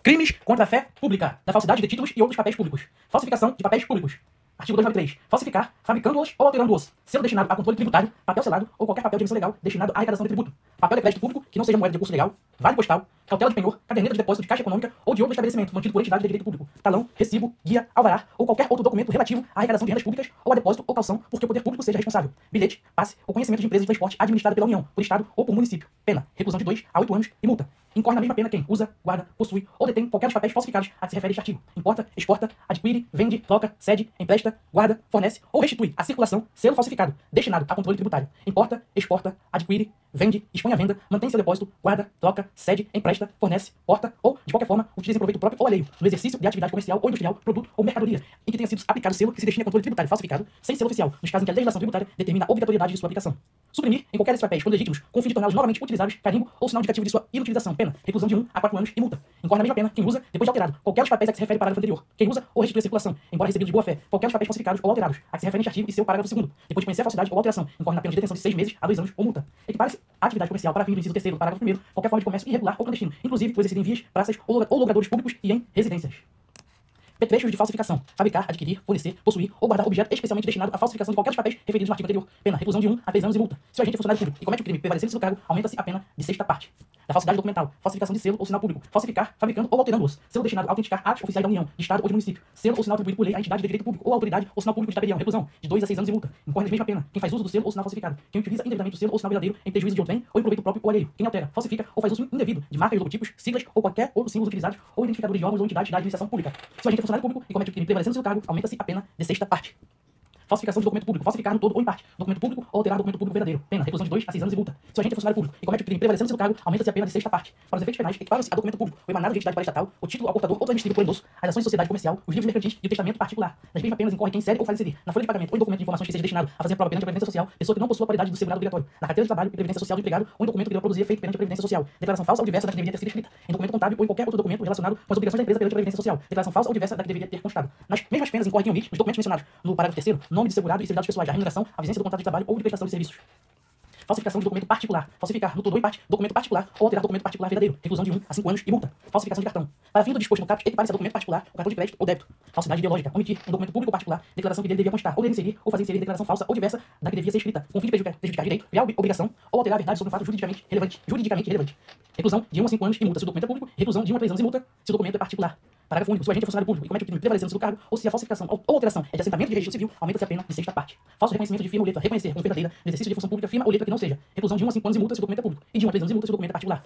Crimes contra a fé pública, da falsidade de títulos e outros papéis públicos. Falsificação de papéis públicos. Artigo 293. Falsificar, fabricando-os ou alterando-os. Selo destinado a controle tributário, papel selado ou qualquer papel de emissão legal destinado à arrecadação de tributo. Papel de crédito público que não seja moeda de curso legal. Vale postal. Cautela de penhor. Caderneta de depósito de caixa econômica ou de outro estabelecimento mantido por entidade de direito público. Talão, recibo, guia, alvará ou qualquer outro documento relativo à arrecadação de rendas públicas ou a depósito ou calção por que o poder público seja responsável. Bilhete, passe ou conhecimento de empresas de transporte administrada pela União, por Estado ou por município. Pena. Reclusão de 2 a 8 anos e multa. Incorre na mesma pena quem usa, guarda, possui ou detém qualquer dos papéis falsificados a que se refere este artigo. Importa, exporta, adquire, vende, troca, cede, empresta, guarda, fornece ou restitui à circulação selo falsificado destinado a controle tributário. Importa, exporta, adquire, vende, expõe à venda, mantém seu depósito, guarda, troca, cede, empresta, fornece, porta ou, de qualquer forma, utiliza em proveito próprio ou alheio, no exercício de atividade comercial ou industrial, produto ou mercadoria, em que tenha sido aplicado selo que se destina a controle tributário falsificado, sem selo oficial, nos casos em que a legislação tributária determina a obrigatoriedade de sua aplicação. Suprimir, em qualquer desses papéis, quando legítimos, com o fim de torná-los novamente utilizáveis, carimbo ou sinal indicativo de sua inutilização. Pena, reclusão de 1 a 4 anos e multa. Incorre na mesma pena quem usa, depois de alterado, qualquer dos papéis a que se refere o parágrafo anterior. Quem usa ou restitui a circulação, embora recebido de boa fé, qualquer dos papéis falsificados ou alterados, a que se refere este artigo e seu parágrafo 2º, depois de conhecer a falsidade ou alteração, incorre na pena de detenção de 6 meses a 2 anos ou multa. Equipare-se à atividade comercial para fins do inciso 3º do parágrafo 1º, qualquer forma de comércio irregular ou clandestino, inclusive o exercido em vias, praças ou logradouros públicos e em residências. Petrechos de falsificação. Fabricar, adquirir, fornecer, possuir ou guardar objeto especialmente destinado à falsificação de qualquer dos papéis referidos no artigo anterior. Pena, reclusão de 1 a 3 anos e multa. Se o agente é funcionário público e comete o crime prevalecendo seu cargo, aumenta-se a pena de 6ª parte. Da falsidade documental. Falsificação de selo ou sinal público. Falsificar, fabricando ou alterando-os. Selo destinado a autenticar atos oficiais da União, de Estado ou de município. Selo ou sinal atribuído por lei à entidade de direito público ou autoridade ou sinal público de tabelião. Reclusão de 2 a 6 anos e multa. Incorre na mesma pena quem faz uso do selo ou sinal falsificado. Quem utiliza indevidamente o selo ou sinal verdadeiro em prejuízo de outrem ou em proveito próprio ou alheio. Quem altera, falsifica ou faz uso indevido de marcas, logotipos, siglas ou qualquer outro símbolos utilizados ou identificadores de órgãos ou entidades da administração pública. Se o agente é funcionário público e comete o crime prevalecendo seu cargo, aumenta-se a pena de 6ª parte. Falsificação de documento público. Falsificar no todo ou em parte documento público ou alterar documento público verdadeiro. Pena, reclusão de 2 a 6 anos e multa. Se o agente é funcionário público e comete o crime prevalecendo seu cargo, aumenta-se a pena de 6ª parte. Para os efeitos penais, equiparam-se a documento público, o emanado de entidade paraestatal, o título ao portador ou transmitido por endosso, as ações de sociedade comercial, os livros mercantis e o testamento particular. Nas mesmas penas incorre quem cede ou faz inserir na folha de pagamento ou em documento de informações que seja destinado a fazer prova perante a Previdência Social, pessoa que não possua a qualidade do segurado obrigatório, na carteira de trabalho e Previdência Social do empregado ou em documento que deva produzir efeito perante a Previdência Social. Declaração falsa ou diversa da que deveria ter sido escrita, em documento contábil ou em qualquer outro documento relacionado com as obrigações da empresa perante a Previdência Social. Declaração falsa ou diversa da que deveria ter constado. Nas mesmas penas incorre quem omite, nos documentos mencionados no parágrafo 3º, nome de segurado e seus dados pessoais, a remuneração, a vigência do contrato de trabalho ou de prestação de serviços. Falsificação de documento particular. Falsificar no todo ou em parte documento particular ou alterar documento particular verdadeiro. Reclusão de 1 a 5 anos e multa. Falsificação de cartão. Para fim do disposto no caput, equipare-se a documento particular, o cartão de crédito ou débito. Falsidade ideológica. Omitir em documento público ou particular declaração que dele devia constar ou dele inserir ou fazer inserir declaração falsa ou diversa da que devia ser escrita, com fim de prejudicar direito, criar obrigação ou alterar a verdade sobre um fato juridicamente relevante. Reclusão de 1 a 5 anos e multa se o documento é público. Reclusão de 1 a 3 anos e multa se o documento é particular. Parágrafo único. Se o agente é funcionário público e comete o crime prevalecendo seu cargo, ou se a falsificação ou alteração é de assentamento de registro civil, aumenta-se a pena de 6ª parte. Falso reconhecimento de firma ou letra. Reconhecer como verdadeira no exercício de função pública firma ou letra que não seja. Reclusão de 1 a 5 anos e multa se o documento é público. E de 1 a 3 anos e multa se o documento é particular.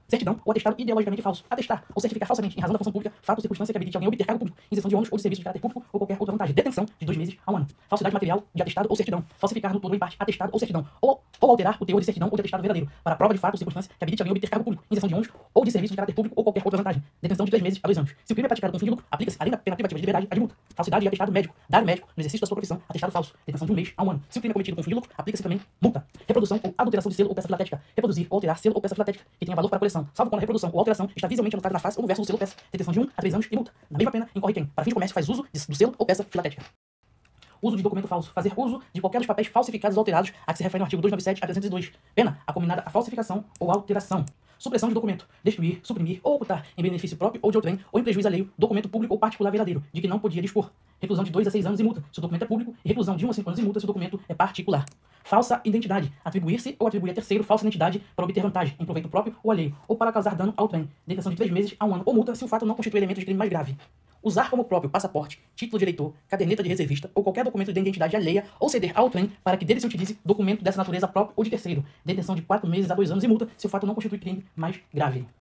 Certidão ou atestado ideologicamente falso. Atestar ou certificar falsamente em razão da função pública, fato ou circunstância que habilite alguém a obter cargo público, isenção de ônus ou de serviços de caráter público ou qualquer outra vantagem. Detenção de 2 meses a 1 ano. Falsidade material de atestado ou certidão. Falsificar no todo ou em parte atestado ou certidão. Ou alterar o teor de certidão ou de atestado verdadeiro para prova de fato ou circunstância que habilite alguém a obter cargo público, isenção de ônus ou de serviços de caráter público ou qualquer outra vantagem. Detenção de 3 meses a 2 anos. Se o crime é praticado com fim de lucro, aplica-se além da pena privativa de liberdade a de multa. Falsidade de atestado médico. Dar médico no exercício da sua profissão. Atestado falso. Detenção de 1 mês a 1 ano. Se o crime é cometido com fim de lucro, aplica-se também multa. Reprodução ou adulteração de selo ou peça filatética. Reproduzir ou alterar selo ou peça filatética que tenha valor para a coleção, salvo quando a reprodução ou alteração está visualmente anotada na face ou no verso do selo ou peça. Detenção de 1 a 3 anos e multa. Na mesma pena incorre quem, para fins de comércio, faz uso do selo ou peça filatética. Uso de documento falso. Fazer uso de qualquer dos papéis falsificados ou alterados a que se refere no artigo 297 a 302. Pena, acominada a falsificação ou alteração. Supressão de documento. Destruir, suprimir ou ocultar em benefício próprio ou de outrem ou em prejuízo alheio documento público ou particular verdadeiro, de que não podia dispor. Reclusão de 2 a 6 anos e multa se o documento é público e reclusão de 1 a 5 anos e multa se o documento é particular. Falsa identidade. Atribuir-se ou atribuir a terceiro falsa identidade para obter vantagem em proveito próprio ou alheio ou para causar dano a outrem. Detenção de 3 meses a 1 ano ou multa se o fato não constitui elemento de crime mais grave. Usar como próprio passaporte, título de eleitor, caderneta de reservista ou qualquer documento de identidade alheia ou ceder a outrem para que dele se utilize documento dessa natureza próprio ou de terceiro. Detenção de 4 meses a 2 anos e multa se o fato não constitui crime mais grave.